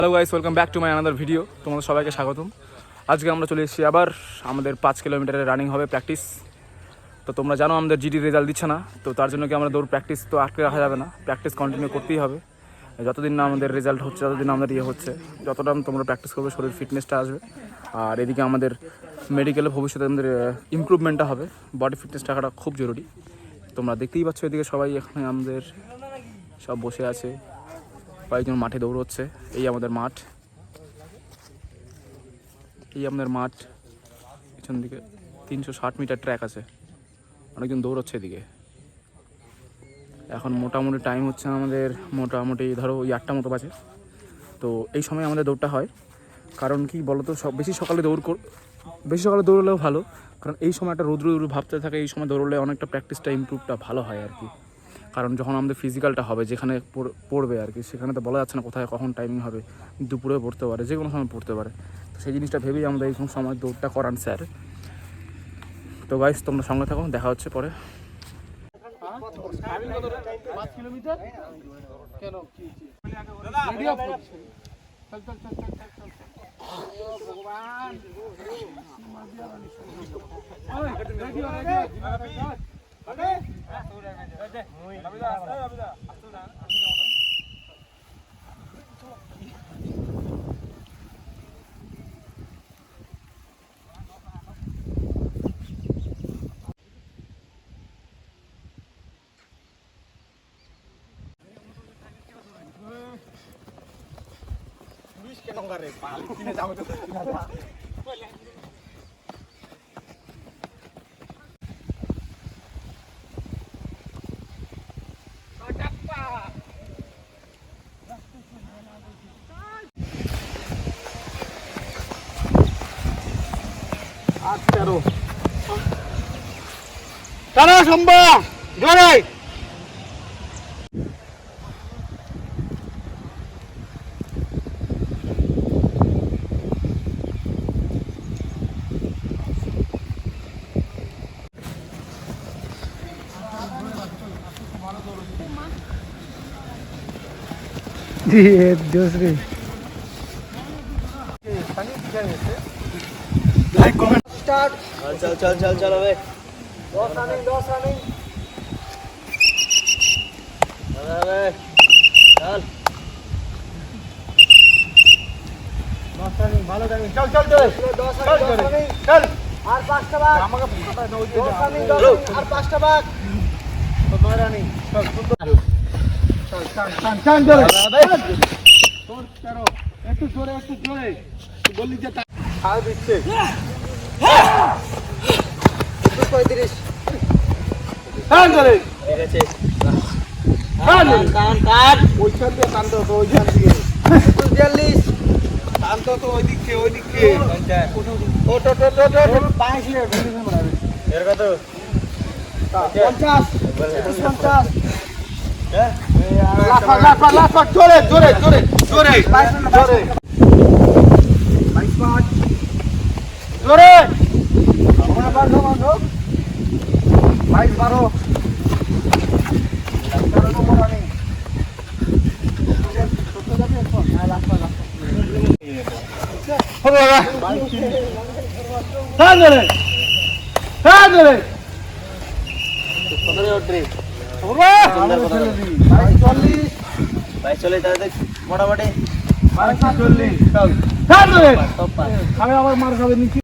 Hello guys, welcome back to my another video. তোমাদের সবাইকে স্বাগতম। আজকে আমরা চলে এসেছি আবার আমাদের 5 কিলোমিটারের রানিং হবে প্র্যাকটিস। তো তোমরা জানো আমাদের জিডি রেজাল্ট দিচ্ছে না, তো তার জন্য কি আমরা দৌড় প্র্যাকটিস তো আটকে রাখা যাবে না, প্র্যাকটিস কন্টিনিউ করতেই হবে। যতদিন না আমাদের রেজাল্ট হচ্ছে ততদিন আমাদের হচ্ছে, যতটা তোমরা প্র্যাকটিস করবে শরীর ফিটনেসটা আসবে। আর এদিকে আমাদের মেডিকেলে ভবিষ্যতে আমাদের ইমপ্রুভমেন্টটা হবে, বডি ফিটনেস টাকাটা খুব জরুরি। তোমরা দেখতেই পাচ্ছ এদিকে সবাই এখানে আমাদের সব বসে আছে, কয়েকজন মাঠে দৌড়চ্ছে। এই আমাদের মাঠ, পিছন দিকে 360 মিটার ট্র্যাক আছে, অনেকজন দৌড়চ্ছে এদিকে। এখন মোটামুটি টাইম হচ্ছে আমাদের মোটামুটি ধরো ওই 8টা মতো বাজে। তো এই সময় আমাদের দৌড়টা হয়, কারণ কি বলো তো, বেশি সকালে দৌড়লেও ভালো, কারণ এই সময় একটা রৌদ্র ভাবতে থাকে, এই সময় দৌড়লে অনেকটা প্র্যাকটিসটা ইমপ্রুভটা ভালো হয় আর কি। কারণ যখন আমাদের ফিজিক্যালটা হবে, যেখানে পড়বে আর কি, সেখানে তো বলা যাচ্ছে না কোথায় কখন টাইমিং হবে, দুপুরে পড়তে পারে, যে কোনো সময় পড়তে পারে। তো সেই জিনিসটা ভেবেই আমাদের এই সময় দৌড়টা করান স্যার। তো গাইস, তোমরা সঙ্গে থাকো, দেখা হচ্ছে পরে। টানা সম্ভব জোরে दूसरी स्टार्ट चल चल चल चल अबे 10 रनिंग अबे चल 10 रनिंग ভালো রনিং চল চল চল 10 রনিং চল আর 5টা ভাগ আমাকে ফাটা দাও 10 রনিং আর 5টা ভাগ তো 9 রনিং চল চল টান টান জোরে তোর করো একটু জোরে বললি যে আর দিচ্ছে 35 টান জোরে ঠিক আছে টান ওইখান দিয়ে টান দাও তো ওইখান দিয়ে 42 টান তো ওইদিকে ও টো পাঁচ লিয়ে ভিডিও বানাবে এর কত 50 হ্যাঁ লাফা জোরে 22 জোরে আমরা বাঁধো 22 12 মোটামুটি আমি আবার মার খাবে নিচ্ছি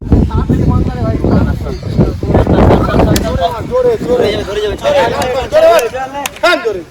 জোরে